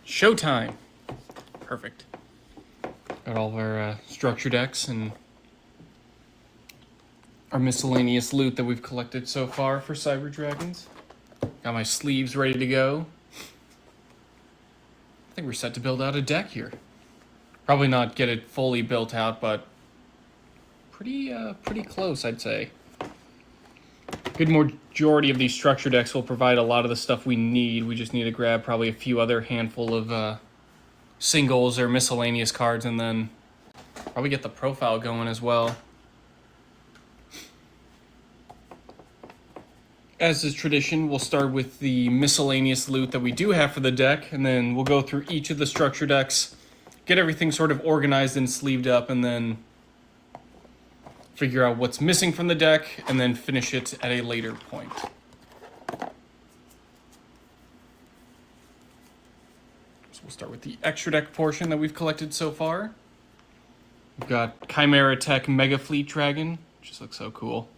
Showtime. Perfect. Got all of our structure decks and our miscellaneous loot that we've collected so far for Cyber Dragons. Got my sleeves ready to go. I think we're set to build out a deck here. Probably not get it fully built out, but pretty close, I'd say. Good majority of these structure decks will provide a lot of the stuff we need. We just need to grab probably a few other handful of singles or miscellaneous cards, and then probably get the profile going as well. As is tradition, we'll start with the miscellaneous loot that we do have for the deck, and then we'll go through each of the structure decks, get everything sort of organized and sleeved up, and then figure out what's missing from the deck, and then finish it at a later point. So we'll start with the extra deck portion that we've collected so far. We've got Chimera Tech Mega Fleet Dragon, which just looks so cool.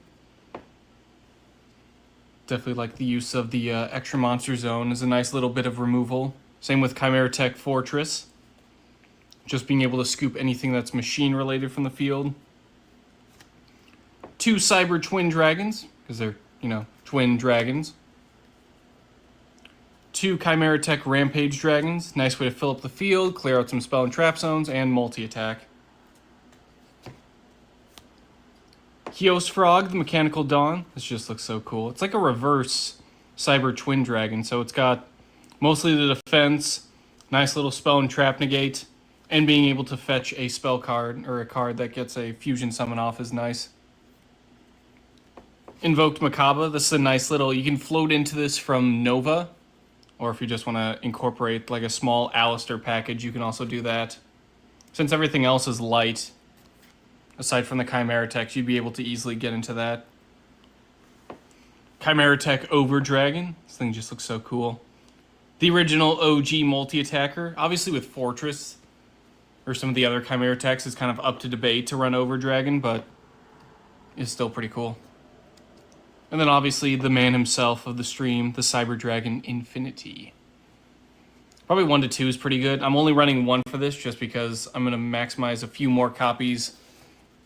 Definitely like the use of the extra monster zone as a nice little bit of removal. Same with Chimera Tech Fortress. Just being able to scoop anything that's machine related from the field. 2 Cyber Twin Dragons, because they're, twin dragons. 2 Chimera Tech Rampage Dragons. Nice way to fill up the field, clear out some spell and trap zones, and multi-attack. YuGiOh's Frog, the Mechanical Dawn. This just looks so cool. It's like a reverse Cyber Twin Dragon, so it's got mostly the defense, nice little spell and trap negate, and being able to fetch a spell card, or a card that gets a fusion summon off is nice. Invoked Macabre. This is a nice little, you can float into this from Nova, or if you just want to incorporate like a small Alistair package, you can also do that. Since everything else is light, aside from the Chimera Tech, you'd be able to easily get into that. Chimera Tech Overdragon. This thing just looks so cool. The original OG multi-attacker. Obviously with Fortress, or some of the other Chimera Techs, is kind of up to debate to run Overdragon, but it's still pretty cool. And then obviously the man himself of the stream, the Cyber Dragon Infinity. Probably 1 to 2 is pretty good. I'm only running 1 for this just because I'm going to maximize a few more copies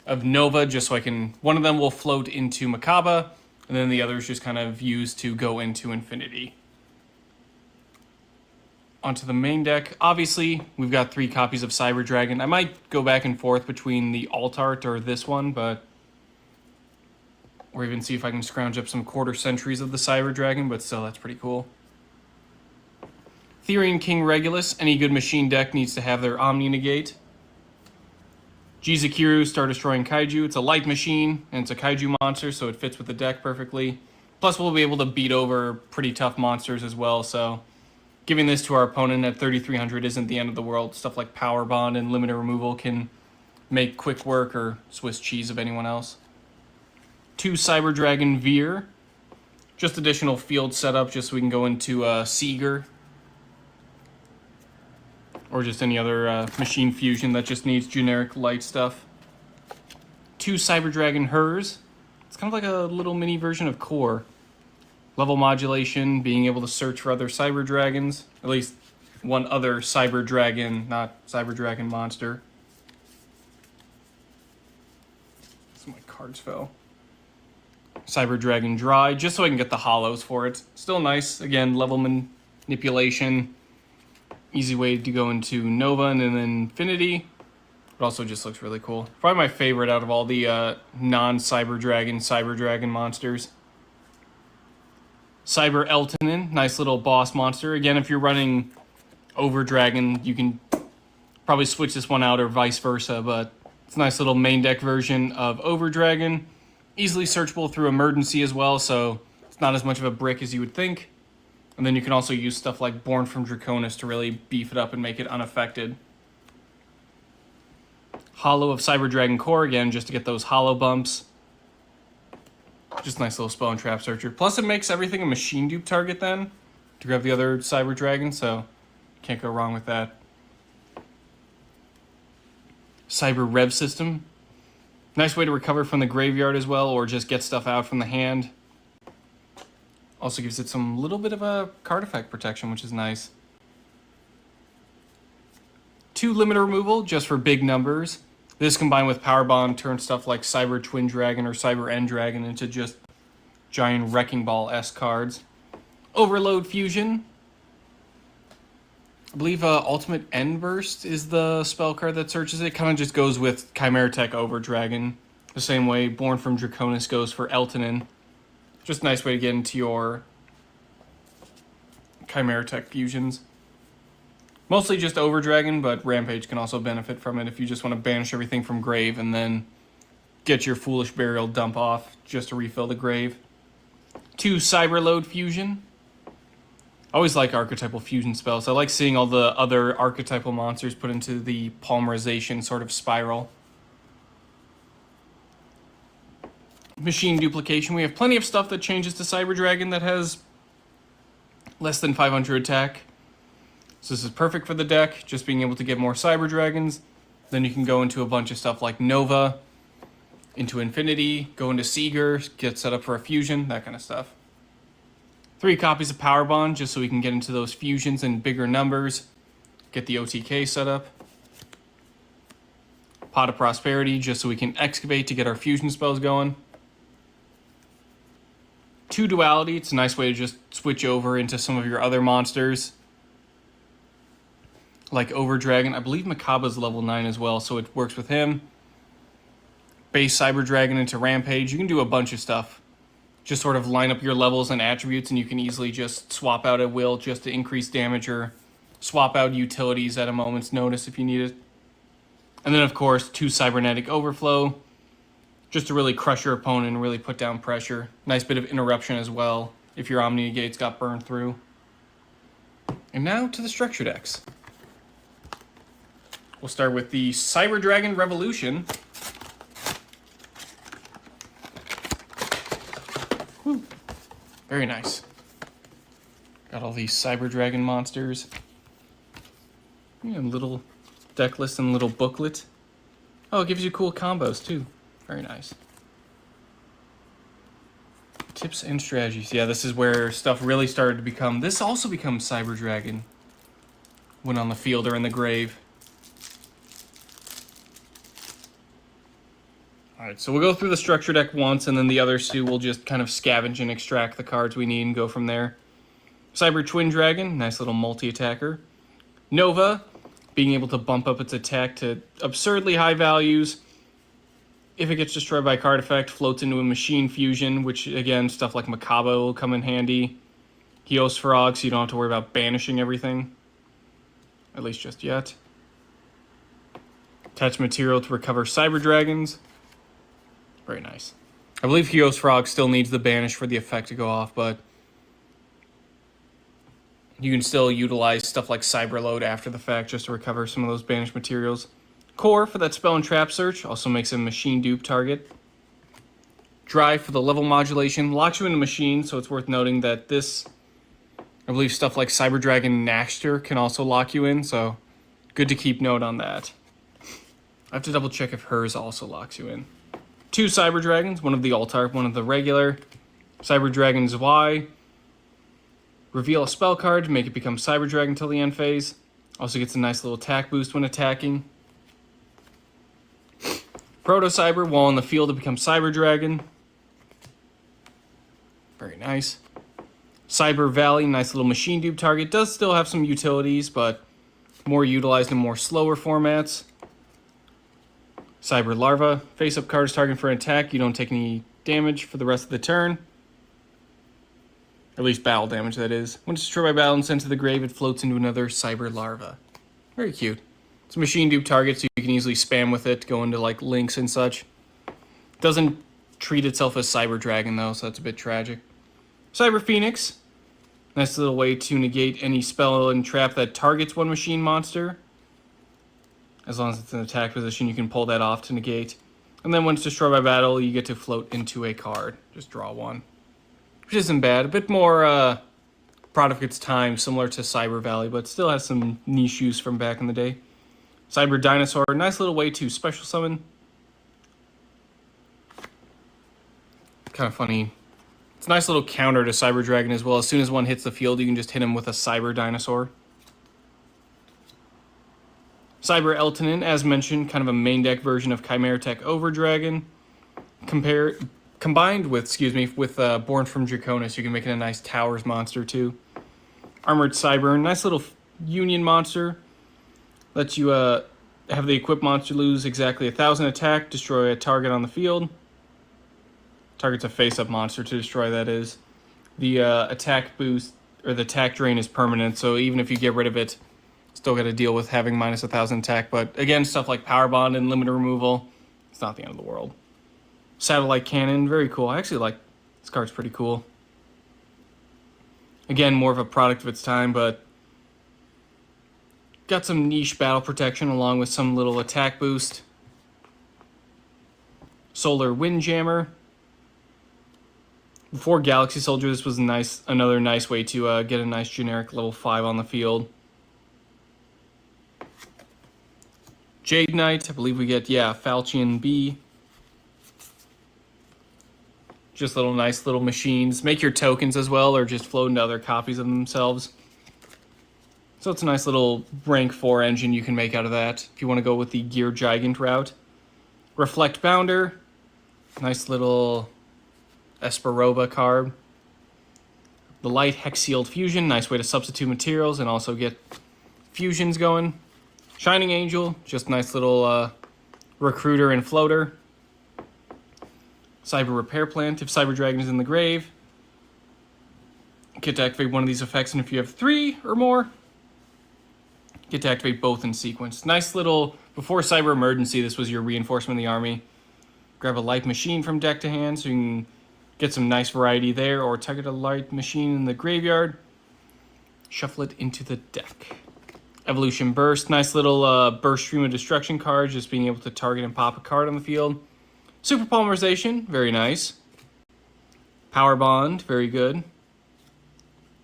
of Nova, just so I can, one of them will float into Macabre, and then the others just kind of used to go into Infinity. Onto the main deck. Obviously, we've got 3 copies of Cyber Dragon. I might go back and forth between the alt art or this one, or even see if I can scrounge up some quarter centuries of the Cyber Dragon, but still, that's pretty cool. Therian King Regulus. Any good machine deck needs to have their Omni Negate. Jizukiru, Star Destroying Kaiju. It's a light machine, and it's a Kaiju monster, so it fits with the deck perfectly. Plus, we'll be able to beat over pretty tough monsters as well, so giving this to our opponent at 3,300 isn't the end of the world. Stuff like Power Bond and Limited Removal can make quick work or Swiss cheese of anyone else. 2 Cyber Dragon Veer. Just additional field setup, just so we can go into Seeger. Or just any other machine fusion that just needs generic light stuff. 2 Cyber Dragon Hers. It's kind of like a little mini version of Core. Level modulation, being able to search for other Cyber Dragons. At least one other Cyber Dragon, not Cyber Dragon monster. So my cards fell. Cyber Dragon Dry, just so I can get the hollows for it. Still nice. Again, level manipulation. Easy way to go into Nova and then Infinity. It also just looks really cool. Probably my favorite out of all the non-Cyber Dragon monsters. Cyber Eltonin, nice little boss monster. Again, if you're running Overdragon, you can probably switch this one out or vice versa, but it's a nice little main deck version of Overdragon. Easily searchable through Emergency as well, so it's not as much of a brick as you would think. And then you can also use stuff like Born from Draconis to really beef it up and make it unaffected. Hollow of Cyber Dragon Core, again, just to get those hollow bumps. Just a nice little spell and trap searcher. Plus it makes everything a machine dupe target then, to grab the other Cyber Dragon, so can't go wrong with that. Cyber Rev System. Nice way to recover from the graveyard as well, or just get stuff out from the hand. Also gives it some little bit of a card effect protection, which is nice. 2 limit removal just for big numbers. This combined with Power Bond turns stuff like Cyber Twin Dragon or Cyber End Dragon into just giant Wrecking Ball-esque cards. Overload Fusion. I believe Ultimate End Burst is the spell card that searches it. Kind of just goes with Chimera Tech Over Dragon. The same way Born from Draconis goes for Eltonin. Just a nice way to get into your Chimera Tech fusions. Mostly just Over Dragon, but Rampage can also benefit from it if you just want to banish everything from grave and then get your Foolish Burial dump off just to refill the grave. 2 Cyberload Fusion. I always like archetypal fusion spells. I like seeing all the other archetypal monsters put into the polymerization sort of spiral. Machine Duplication. We have plenty of stuff that changes to Cyber Dragon that has less than 500 attack. So this is perfect for the deck, just being able to get more Cyber Dragons. Then you can go into a bunch of stuff like Nova, into Infinity, go into Seeger, get set up for a fusion, that kind of stuff. 3 copies of Power Bond, just so we can get into those fusions in bigger numbers. Get the OTK set up. Pot of Prosperity, just so we can excavate to get our fusion spells going. 2 Duality, it's a nice way to just switch over into some of your other monsters. Like Over Dragon. I believe Makaba's level 9 as well, so it works with him. Base Cyber Dragon into Rampage. You can do a bunch of stuff. Just sort of line up your levels and attributes, and you can easily just swap out at will just to increase damage or swap out utilities at a moment's notice if you need it. And then, of course, 2 Cybernetic Overflow. Just to really crush your opponent and really put down pressure. Nice bit of interruption as well if your Omni Negates got burned through. And now to the structure decks. We'll start with the Cyber Dragon Revolution. Woo. Very nice. Got all these Cyber Dragon monsters. Yeah, little deck list and little booklet. Oh, it gives you cool combos too. Very nice. Tips and strategies. Yeah, this is where stuff really started to become... This also becomes Cyber Dragon when on the field or in the grave. Alright, so we'll go through the structure deck once, and then the other 2 will just kind of scavenge and extract the cards we need and go from there. Cyber Twin Dragon, nice little multi-attacker. Nova, being able to bump up its attack to absurdly high values. If it gets destroyed by a card effect, floats into a machine fusion, which, again, stuff like Makaba will come in handy. Geosphorog, so you don't have to worry about banishing everything. At least just yet. Attach material to recover Cyber Dragons. Very nice. I believe Geosphorog still needs the banish for the effect to go off, but you can still utilize stuff like Cyberload after the fact just to recover some of those banished materials. Core for that spell and trap search, also makes a machine dupe target. Drive for the level modulation, locks you into machine, so it's worth noting that this, I believe stuff like Cyber Dragon Naxter can also lock you in, so good to keep note on that. I have to double check if hers also locks you in. 2 Cyber Dragons, one of the Altar, one of the regular. Cyber Dragons Y. Reveal a spell card to make it become Cyber Dragon until the end phase. Also gets a nice little attack boost when attacking. Proto Cyber, while in the field it becomes Cyber Dragon. Very nice. Cyber Valley, nice little machine dupe target. Does still have some utilities, but more utilized in more slower formats. Cyber Larva, face-up card is targeted for an attack. You don't take any damage for the rest of the turn. Or at least battle damage, that is. When destroyed by battle and sent to the grave, it floats into another Cyber Larva. Very cute. It's a machine dupe target, so you can easily spam with it, go into like links and such. Doesn't treat itself as Cyber Dragon, though, so that's a bit tragic. Cyber Phoenix. Nice little way to negate any spell and trap that targets one machine monster. As long as it's in attack position, you can pull that off to negate. And then when it's destroyed by battle, you get to float into a card. Just draw one. Which isn't bad. A bit more product of its time, similar to Cyber Valley, but still has some niche use from back in the day. Cyber Dinosaur, nice little way to special summon. Kind of funny. It's a nice little counter to Cyber Dragon as well. As soon as one hits the field, you can just hit him with a Cyber Dinosaur. Cyber Eltonin, as mentioned, kind of a main deck version of Chimera Tech Overdragon. Combined with, Born from Draconis, you can make it a nice Towers monster too. Armored Cyber, nice little Union monster. Lets you have the equipped monster lose exactly 1,000 attack, destroy a target on the field. Target's a face-up monster to destroy, that is. The attack boost, or the attack drain is permanent, so even if you get rid of it, still got to deal with having minus 1,000 attack. But again, stuff like Power Bond and Limiter Removal, it's not the end of the world. Satellite Cannon, very cool. I actually like this card's pretty cool. Again, more of a product of its time, but got some niche battle protection along with some little attack boost. Solar Windjammer. Before Galaxy Soldier, this was another nice way to get a nice generic level 5 on the field. Jade Knight, I believe we get, Falchion B. Just nice little machines. Make your tokens as well, or just float into other copies of themselves. So it's a nice little rank 4 engine you can make out of that, if you want to go with the Gear Gigant route. Reflect Bounder. Nice little Esperoba card. The Light Hexield Fusion, nice way to substitute materials and also get fusions going. Shining Angel, just nice little recruiter and floater. Cyber Repair Plant, if Cyber Dragon is in the grave, get to activate one of these effects, and if you have 3 or more, get to activate both in sequence. Nice little, before Cyber Emergency, this was your reinforcement of the army. Grab a light machine from deck to hand so you can get some nice variety there, or target a light machine in the graveyard, shuffle it into the deck. Evolution Burst, nice little burst stream of destruction card, just being able to target and pop a card on the field. Super Polymerization, very nice. Power Bond, very good.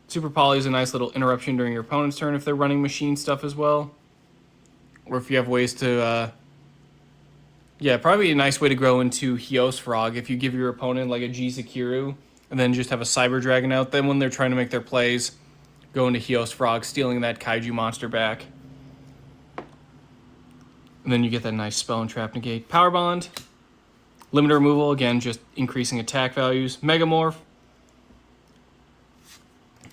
Super Poly is a nice little interruption during your opponent's turn if they're running machine stuff as well. Or if you have ways to, probably a nice way to grow into Hios Frog if you give your opponent like a G Sakiru and then just have a Cyber Dragon out. Then when they're trying to make their plays, go into Hios Frog, stealing that Kaiju monster back. And then you get that nice Spell and Trap Negate. Power Bond. Limiter Removal, again, just increasing attack values. Megamorph.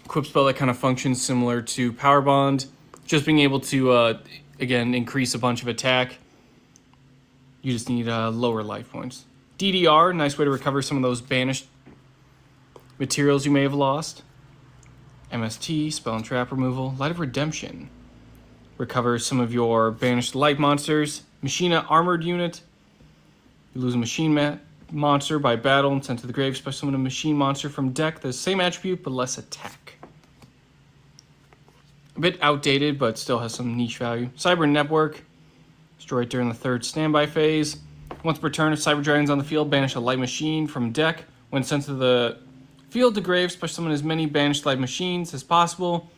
Equip spell that kind of functions similar to Power Bond. Just being able to, again, increase a bunch of attack. You just need lower life points. DDR, nice way to recover some of those banished materials you may have lost. MST, Spell and Trap Removal. Light of Redemption. Recovers some of your banished light monsters. Machina Armored Unit. You lose a machine monster by battle and sent to the grave. Special summon a machine monster from deck. The same attribute, but less attack. A bit outdated, but still has some niche value. Cyber Network. Destroy it during the 3rd standby phase. Once per turn, if Cyber Dragon's on the field, banish a light machine from deck. When sent to the field to grave, special summon as many banished light machines as possible.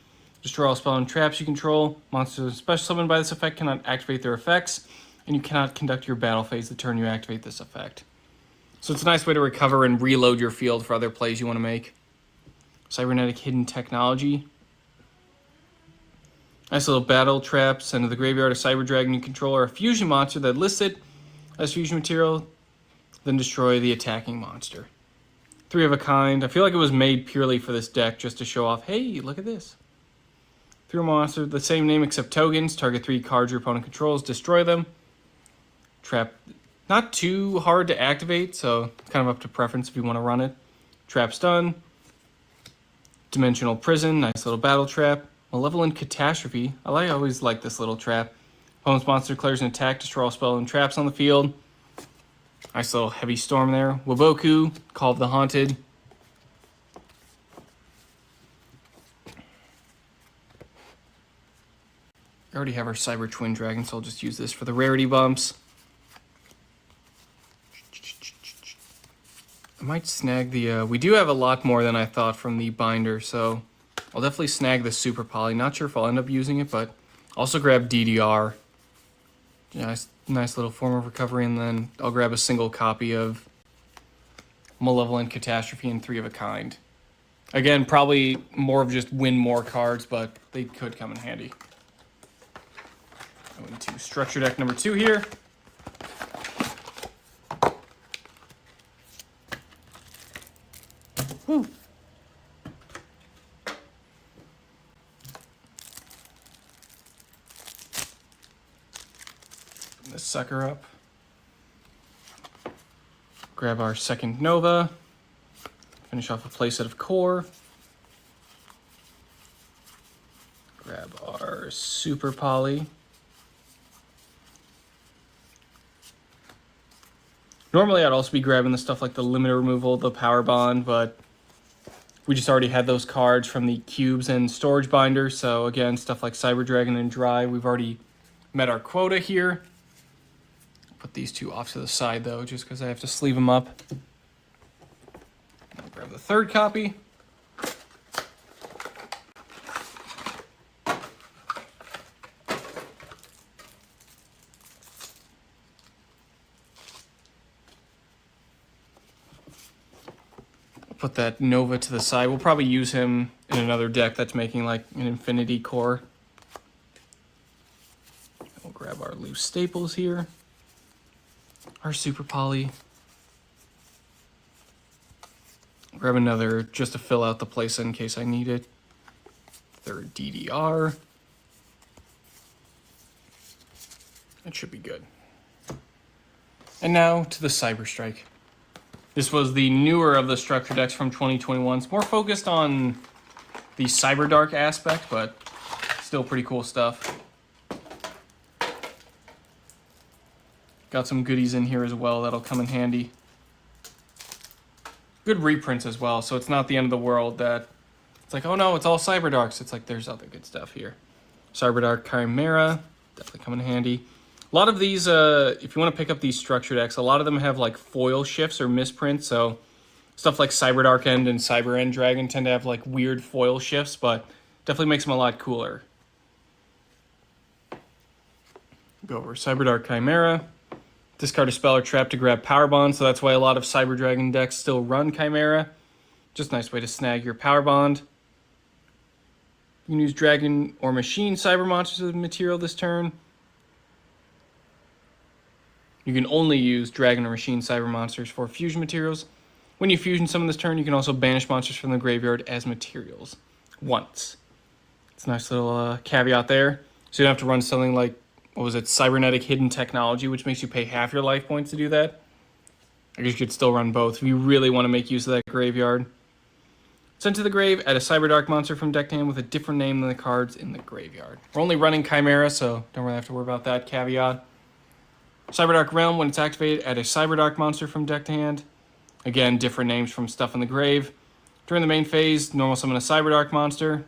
Destroy all spell and traps you control. Monsters special summoned by this effect cannot activate their effects, and you cannot conduct your battle phase the turn you activate this effect. So it's a nice way to recover and reload your field for other plays you want to make. Cybernetic Hidden Technology. Nice little battle trap. Send to the graveyard a Cyber Dragon you control or a fusion monster that lists it as fusion material. Then destroy the attacking monster. 3 of a kind. I feel like it was made purely for this deck just to show off, hey, look at this. 3 monsters, the same name except tokens. Target 3 cards your opponent controls. Destroy them. Trap, not too hard to activate, so it's kind of up to preference if you want to run it. Trap Stun. Dimensional Prison, nice little battle trap. Malevolent Catastrophe. I always like this little trap. Opponent's monster declares an attack, destroy all spell and traps on the field. Nice little Heavy Storm there. Waboku, Call of the Haunted. I already have our Cyber Twin Dragon, so I'll just use this for the rarity bumps. I might snag the, we do have a lot more than I thought from the binder, so I'll definitely snag the Super Poly. Not sure if I'll end up using it, but also grab DDR. Nice little form of recovery, and then I'll grab a single copy of Malevolent Catastrophe and 3 of a kind. Again, probably more of just win more cards, but they could come in handy. Going to structure deck number 2 here. Woo. Open this sucker up. Grab our second Nova. Finish off a playset of core. Grab our Super Poly. Normally I'd also be grabbing the stuff like the limiter removal, the power bond, but we just already had those cards from the cubes and storage binder. So again, stuff like Cyber Dragon and Dry, we've already met our quota here. Put these two off to the side though, just because I have to sleeve them up. I'll grab the third copy. Put that Nova to the side. We'll probably use him in another deck that's making like an Infinity Core. We'll grab our loose staples here. Our Super Poly. Grab another just to fill out the playset in case I need it. Third DDR. That should be good. And now to the Cyber Strike. This was the newer of the structure decks from 2021. It's more focused on the Cyber Dark aspect, but still pretty cool stuff. Got some goodies in here as well that'll come in handy. Good reprints as well, so it's not the end of the world that it's like, oh no, it's all Cyber Darks. It's like there's other good stuff here. Cyber Dark Chimera, definitely come in handy. A lot of these, if you want to pick up these structure decks, a lot of them have like foil shifts or misprints. So stuff like Cyber Dark End and Cyber End Dragon tend to have like weird foil shifts, but definitely makes them a lot cooler. Go over Cyber Dark Chimera. Discard a spell or trap to grab Power Bond, so that's why a lot of Cyber Dragon decks still run Chimera. Just a nice way to snag your Power Bond. You can use Dragon or Machine Cyber Monsters as material this turn. You can only use Dragon or Machine Cyber Monsters for fusion materials. When you fusion summon this turn, you can also banish monsters from the graveyard as materials once. It's a nice little caveat there. So you don't have to run something like, what was it, Cybernetic Hidden Technology, which makes you pay half your life points to do that. I guess you could still run both if you really want to make use of that graveyard. Sent to the grave, add a Cyber Dark monster from deck to hand with a different name than the cards in the graveyard. We're only running Chimera, so don't really have to worry about that caveat. Cyber Dark Realm, when it's activated, add a Cyber Dark monster from deck to hand. Again, different names from stuff in the grave. During the main phase, normal summon a Cyber Dark monster.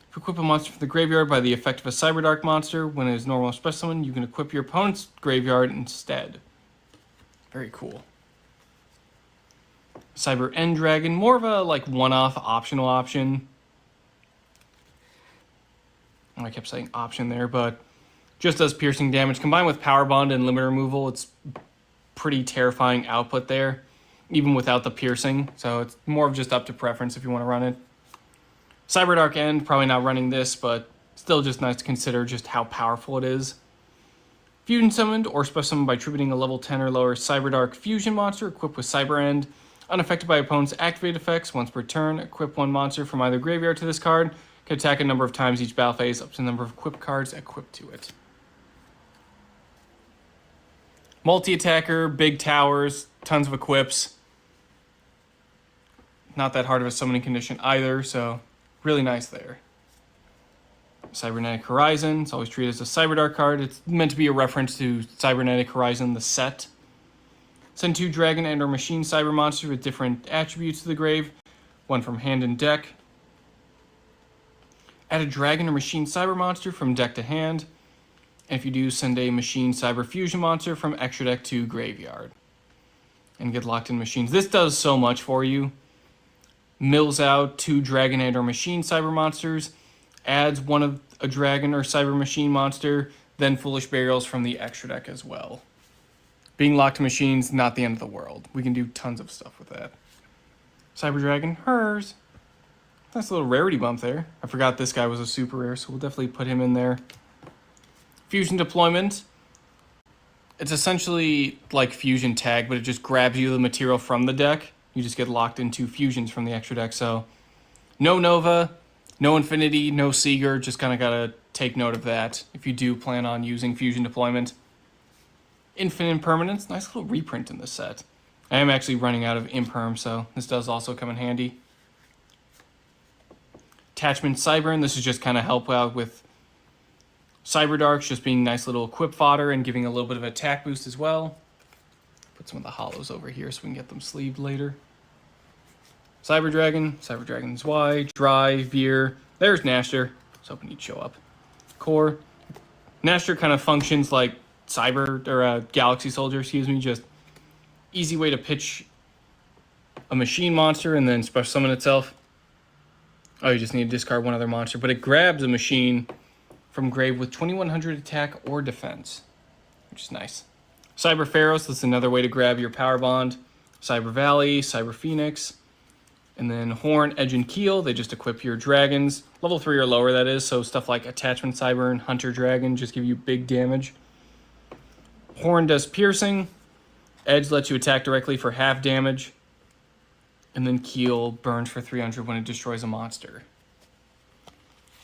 If you equip a monster from the graveyard by the effect of a Cyber Dark monster, when it is normal special summon, you can equip your opponent's graveyard instead. Very cool. Cyber End Dragon, more of a like one-off optional option. I kept saying option there, but just does piercing damage. Combined with Power Bond and limit removal, it's pretty terrifying output there, even without the piercing. So it's more of just up to preference if you want to run it. Cyber Dark End, probably not running this, but still just nice to consider just how powerful it is. Fusion summoned or special summoned by tributing a level 10 or lower Cyber Dark fusion monster equipped with Cyber End. Unaffected by opponent's activate effects, once per turn, equip one monster from either graveyard to this card. Can attack a number of times each battle phase, up to the number of equipped cards equipped to it. Multi-attacker, big towers, tons of equips. Not that hard of a summoning condition either, so really nice there. Cybernetic Horizon, it's always treated as a Cyber Dark card. It's meant to be a reference to Cybernetic Horizon, the set. Send 2 Dragon and or Machine Cyber Monsters with different attributes to the grave. One from hand and deck. Add a Dragon or Machine Cyber Monster from deck to hand. And if you do, send a Machine Cyber Fusion Monster from extra deck to graveyard. And get locked in machines. This does so much for you. Mills out 2 Dragon and or Machine Cyber Monsters. Adds one of a Dragon or Cyber Machine Monster. Then Foolish Burials from the extra deck as well. Being locked to machines, not the end of the world. We can do tons of stuff with that. Cyber Dragon, hers. Nice little rarity bump there. I forgot this guy was a super rare, so we'll definitely put him in there. Fusion deployment. It's essentially like fusion tag, but it just grabs you the material from the deck. You just get locked into fusions from the extra deck. So no Nova, no Infinity, no Seeger. Just kind of got to take note of that if you do plan on using fusion deployment. Infinite Impermanence. Nice little reprint in this set. I am actually running out of Imperm, so this does also come in handy. Attachment Cyburn. This is just kind of help out with Cyber Darks, just being nice little equip fodder and giving a little bit of attack boost as well. Put some of the hollows over here so we can get them sleeved later. Cyber Dragon's Y, Dry, Veer. There's Nashter. I was hoping he'd show up. Core. Nashter kind of functions like Galaxy Soldier, just easy way to pitch a machine monster and then special summon itself. Oh, you just need to discard one other monster, but it grabs a machine from grave with 2100 attack or defense, which is nice. Cyber Pharaohs, that's another way to grab your power bond. Cyber Valley, Cyber Phoenix, and then Horn, Edge, and Keel. They just equip your dragons. Level 3 or lower, that is, so stuff like Attachment Cyber and Hunter Dragon just give you big damage. Horn does piercing. Edge lets you attack directly for half damage. And then Keel burns for 300 when it destroys a monster.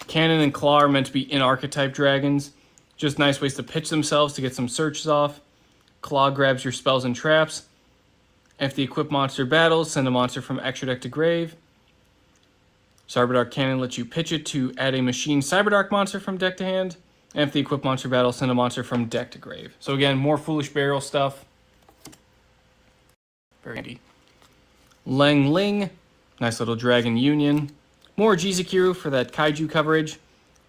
Cannon and Claw are meant to be in-archetype dragons. Just nice ways to pitch themselves to get some searches off. Claw grabs your spells and traps. If the equipped monster battles, send a monster from extra deck to grave. Cyberdark Cannon lets you pitch it to add a machine Cyberdark monster from deck to hand. And if the equipped monster battles, send a monster from deck to grave. So again, more Foolish Burial stuff. Very handy. Lang Ling. Nice little dragon union. More Jizukiru for that kaiju coverage.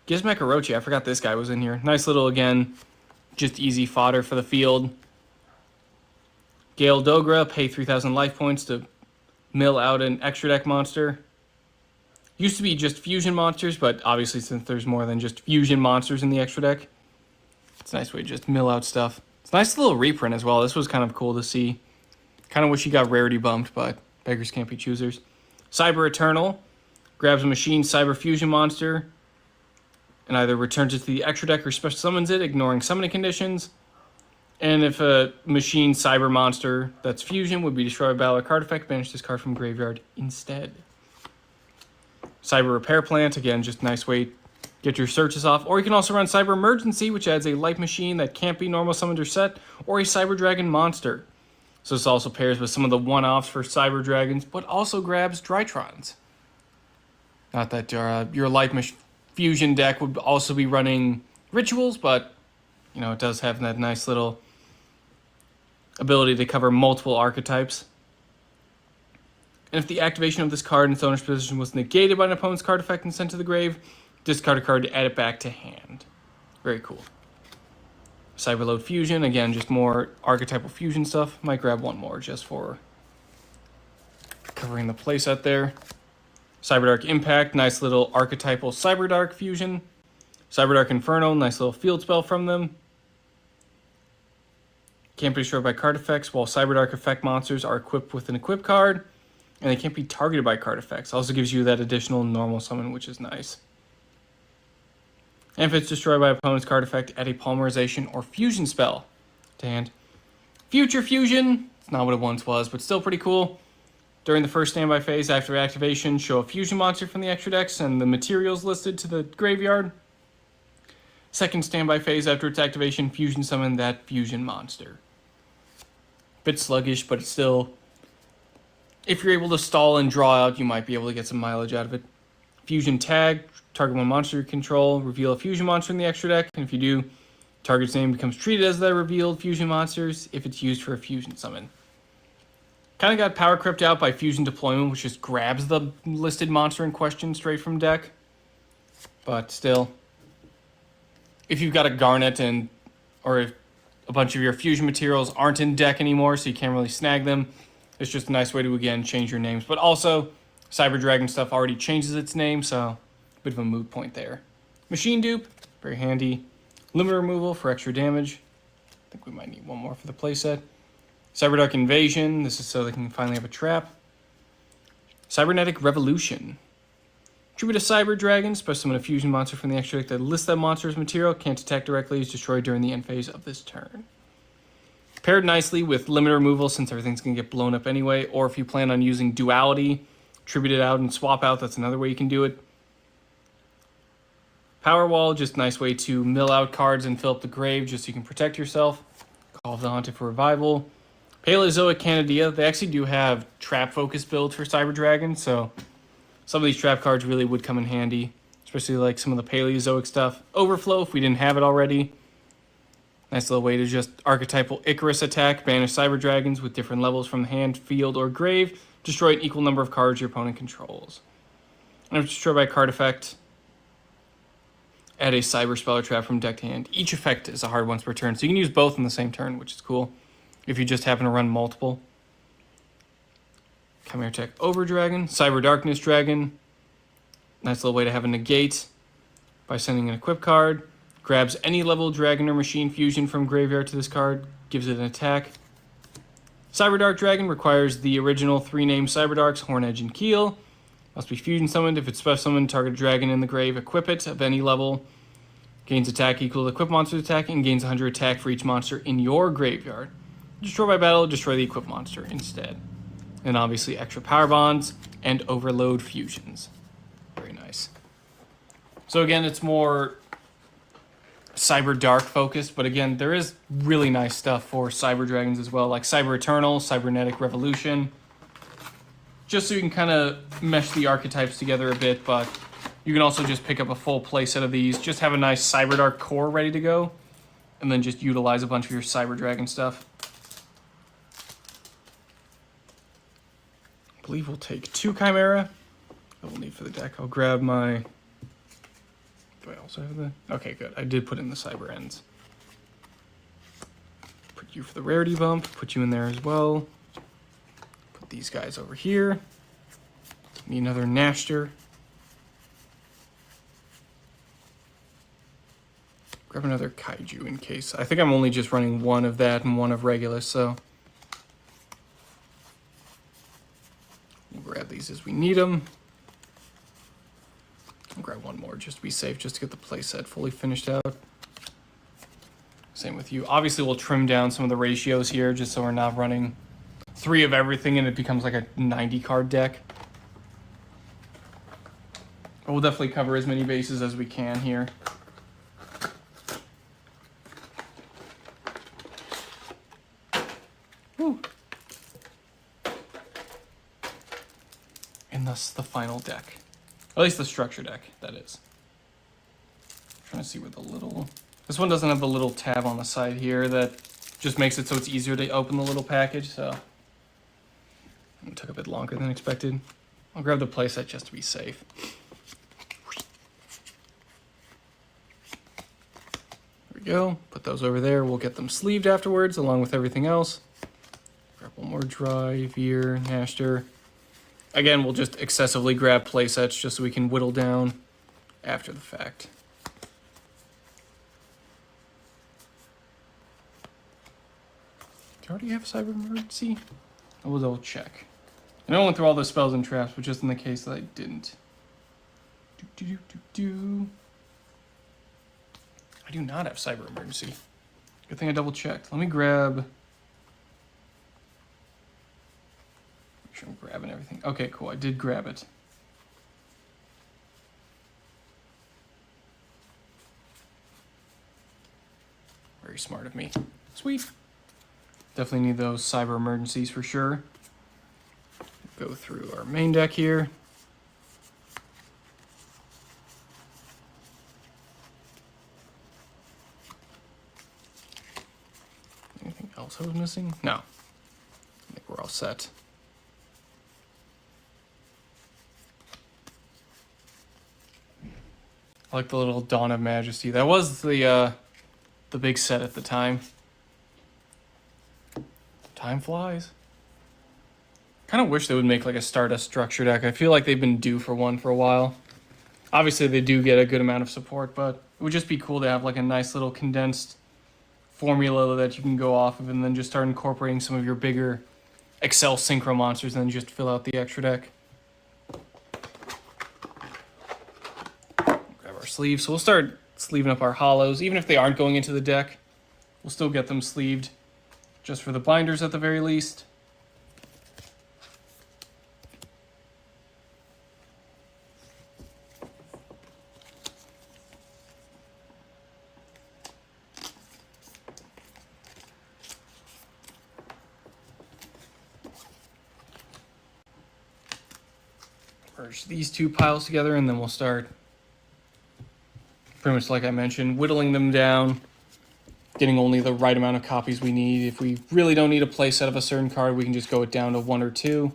Gizmek Orochi, I forgot this guy was in here. Nice little, again, just easy fodder for the field. Gale Dogra, pay 3,000 life points to mill out an extra deck monster. Used to be just fusion monsters, but obviously since there's more than just fusion monsters in the extra deck, it's a nice way to just mill out stuff. It's a nice little reprint as well. This was kind of cool to see. Kind of wish he got rarity bumped, but beggars can't be choosers. Cyber Eternal. Grabs a machine Cyber Fusion monster and either returns it to the extra deck or special summons it, ignoring summoning conditions. And if a machine Cyber monster that's fusion would be destroyed by battle or card effect, banish this card from graveyard instead. Cyber Repair Plant, again, just a nice way to get your searches off. Or you can also run Cyber Emergency, which adds a light machine that can't be normal summoned or set, or a Cyber Dragon monster. So this also pairs with some of the one-offs for Cyber Dragons, but also grabs Drytrons. Not that your light fusion deck would also be running rituals, but it does have that nice little ability to cover multiple archetypes. And if the activation of this card in its owner's position was negated by an opponent's card effect and sent to the grave, discard a card to add it back to hand. Very cool. Cyberload Fusion, again, just more archetypal fusion stuff. Might grab one more just for covering the playset there. Cyberdark Impact, nice little archetypal Cyberdark fusion. Cyberdark Inferno, nice little field spell from them. Can't be destroyed by card effects, while Cyberdark effect monsters are equipped with an equip card, and they can't be targeted by card effects. Also gives you that additional normal summon, which is nice. And if it's destroyed by opponent's card effect, add a polymerization or fusion spell to hand. Future Fusion, it's not what it once was, but still pretty cool. During the first standby phase after activation, show a fusion monster from the extra decks and the materials listed to the graveyard. Second standby phase after its activation, fusion summon that fusion monster. Bit sluggish, but it's still, if you're able to stall and draw out, you might be able to get some mileage out of it. Fusion Tag, target one monster you control, reveal a fusion monster in the extra deck, and if you do, target's name becomes treated as the revealed fusion monsters if it's used for a fusion summon. Kind of got power crept out by Fusion Deployment, which just grabs the listed monster in question straight from deck. But still, if you've got a Garnet or if a bunch of your fusion materials aren't in deck anymore, so you can't really snag them, it's just a nice way to, again, change your names. But also, Cyber Dragon stuff already changes its name, so a bit of a moot point there. Machine Dupe, very handy. Limit removal for extra damage. I think we might need one more for the playset. Cyberdark Invasion, this is so they can finally have a trap. Cybernetic Revolution. Tribute a Cyber Dragon, special summon a fusion monster from the extra deck that lists that monster as material, can't attack directly, is destroyed during the end phase of this turn. Paired nicely with limit removal since everything's going to get blown up anyway, or if you plan on using Duality, tribute it out and swap out, that's another way you can do it. Power Wall, just a nice way to mill out cards and fill up the grave just so you can protect yourself. Call of the Haunted for Revival. Paleozoic Canadia, they actually do have trap focus builds for Cyber Dragon, so some of these trap cards really would come in handy, especially like some of the Paleozoic stuff. Overflow, if we didn't have it already. Nice little way to just archetypal Icarus attack, banish Cyber Dragons with different levels from the hand, field, or grave. Destroy an equal number of cards your opponent controls. And if destroyed by a card effect, add a Cyber Spell or Trap from deck to hand. Each effect is a hard once per turn, so you can use both in the same turn, which is cool if you just happen to run multiple. Chimera Tech Over Dragon, Cyber Darkness Dragon. Nice little way to have a negate by sending an equip card. Grabs any level dragon or machine fusion from graveyard to this card, gives it an attack. Cyber Dark Dragon requires the original 3 named Cyber Darks, Horn, Edge, and Keel. Must be fusion summoned. If it's special summoned, target a dragon in the grave, equip it of any level. Gains attack equal to equip monster's attack, and gains 100 attack for each monster in your graveyard. Destroy by battle, destroy the equip monster instead. And obviously extra power bonds and overload fusions. Very nice. So again, it's more Cyber Dark focused, but again, there is really nice stuff for Cyber Dragons as well, like Cyber Eternal, Cybernetic Revolution. Just so you can kind of mesh the archetypes together a bit, but you can also just pick up a full playset of these, just have a nice Cyber Dark core ready to go, and then just utilize a bunch of your Cyber Dragon stuff. I believe we'll take 2 Chimera that we'll need for the deck. I'll grab my... Do I also have the... Okay, good. I did put in the Cyber Ends. Put you for the rarity bump. Put you in there as well. Put these guys over here. Need another Nashter. Grab another Kaiju in case. I think I'm only just running 1 of that and 1 of Regulus, so... We'll grab these as we need them. I'll grab 1 more just to be safe, just to get the playset fully finished out. Same with you. Obviously, we'll trim down some of the ratios here, just so we're not running 3 of everything and it becomes like a 90 card deck. But we'll definitely cover as many bases as we can here. Woo. And thus the final deck. At least the structure deck, that is. I'm trying to see where the little... This one doesn't have the little tab on the side here that just makes it so it's easier to open the little package, so... It took a bit longer than expected. I'll grab the playset just to be safe. There we go. Put those over there. We'll get them sleeved afterwards, along with everything else. Grab 1 more Dry, Veer, Nashter. Again, we'll just excessively grab playsets just so we can whittle down after the fact. Do you already have Cyber Emergency? I will double check. I know I went through all the spells and traps, but just in the case that I didn't. I do not have Cyber Emergency. Good thing I double checked. Let me grab... Make sure I'm grabbing everything. Okay, cool. I did grab it. Very smart of me. Sweet. Definitely need those Cyber Emergencies for sure. Go through our main deck here. Anything else I was missing? No. I think we're all set. I like the little Dawn of Majesty. That was the big set at the time. Time flies. Kind of wish they would make like a Stardust structure deck. I feel like they've been due for one for a while. Obviously, they do get a good amount of support, but it would just be cool to have like a nice little condensed formula that you can go off of and then just start incorporating some of your bigger Excel synchro monsters and then just fill out the extra deck. our sleeves. So we'll start sleeving up our hollows. Even if they aren't going into the deck, we'll still get them sleeved just for the binders at the very least. Merge these two piles together, and then we'll start, pretty much like I mentioned, whittling them down, getting only the right amount of copies we need. If we really don't need a playset of a certain card, we can just go it down to 1 or 2.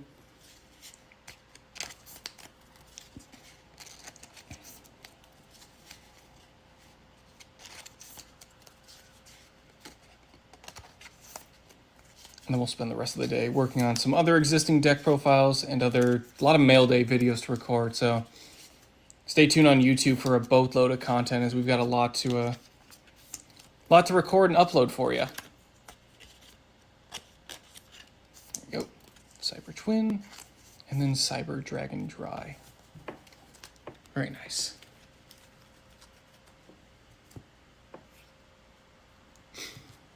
And then we'll spend the rest of the day working on some other existing deck profiles and a lot of mail day videos to record. So stay tuned on YouTube for a boatload of content, as we've got a lot to record and upload for you. There we go. Cyber Twin, and then Cyber Dragon Dry. Very nice.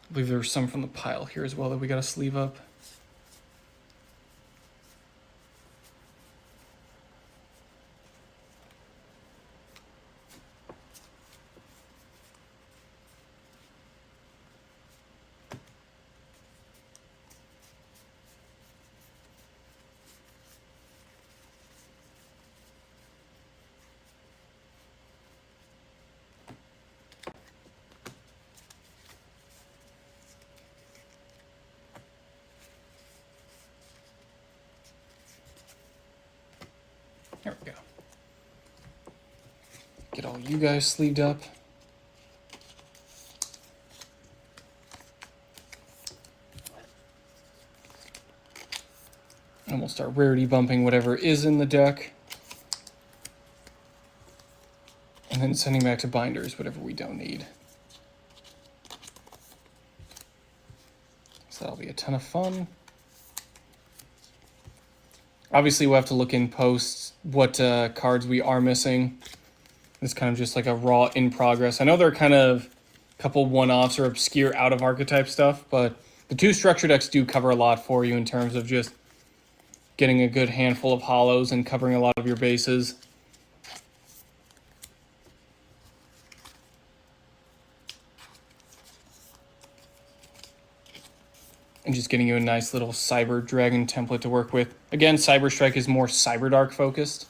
I believe there's some from the pile here as well that we got to sleeve up. There we go. Get all you guys sleeved up. And we'll start rarity bumping whatever is in the deck. And then sending back to binders whatever we don't need. So that'll be a ton of fun. Obviously, we'll have to look in post what cards we are missing. It's kind of just like a raw in progress. I know there are kind of a couple one-offs or obscure out-of-archetype stuff, but the 2 structure decks do cover a lot for you in terms of just getting a good handful of hollows and covering a lot of your bases. And just getting you a nice little Cyber Dragon template to work with. Again, Cyber Strike is more Cyber Dark focused.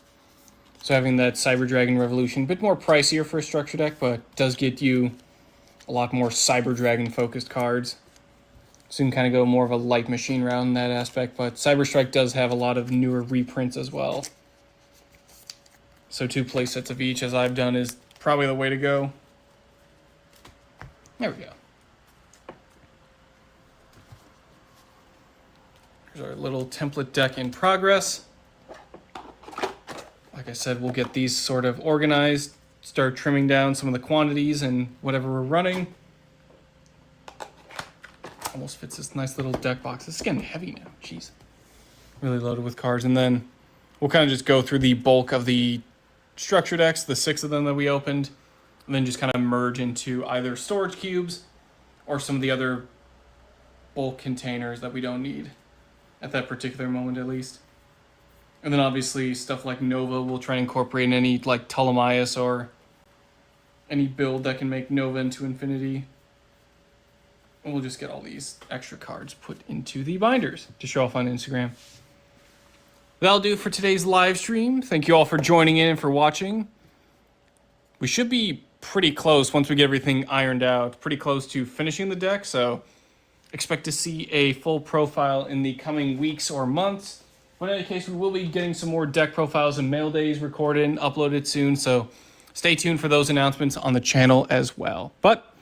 So having that Cyber Dragon Revolution, a bit more pricier for a structure deck, but does get you a lot more Cyber Dragon focused cards. So you can kind of go more of a light machine route in that aspect, but Cyber Strike does have a lot of newer reprints as well. So 2 playsets of each, as I've done, is probably the way to go. There we go. Here's our little template deck in progress. Like I said, we'll get these sort of organized, start trimming down some of the quantities and whatever we're running. Almost fits this nice little deck box. It's getting heavy now, jeez. Really loaded with cards. And then we'll kind of just go through the bulk of the structure decks, the 6 of them that we opened, and then just kind of merge into either storage cubes or some of the other bulk containers that we don't need at that particular moment, at least. And then obviously stuff like Nova we'll try and incorporate in any like Ptolemaeus or any build that can make Nova into infinity. And we'll just get all these extra cards put into the binders to show off on Instagram. That'll do for today's live stream. Thank you all for joining in and for watching. We should be pretty close once we get everything ironed out, pretty close to finishing the deck, so expect to see a full profile in the coming weeks or months. But in any case, we will be getting some more deck profiles and mail days recorded and uploaded soon, so stay tuned for those announcements on the channel as well. But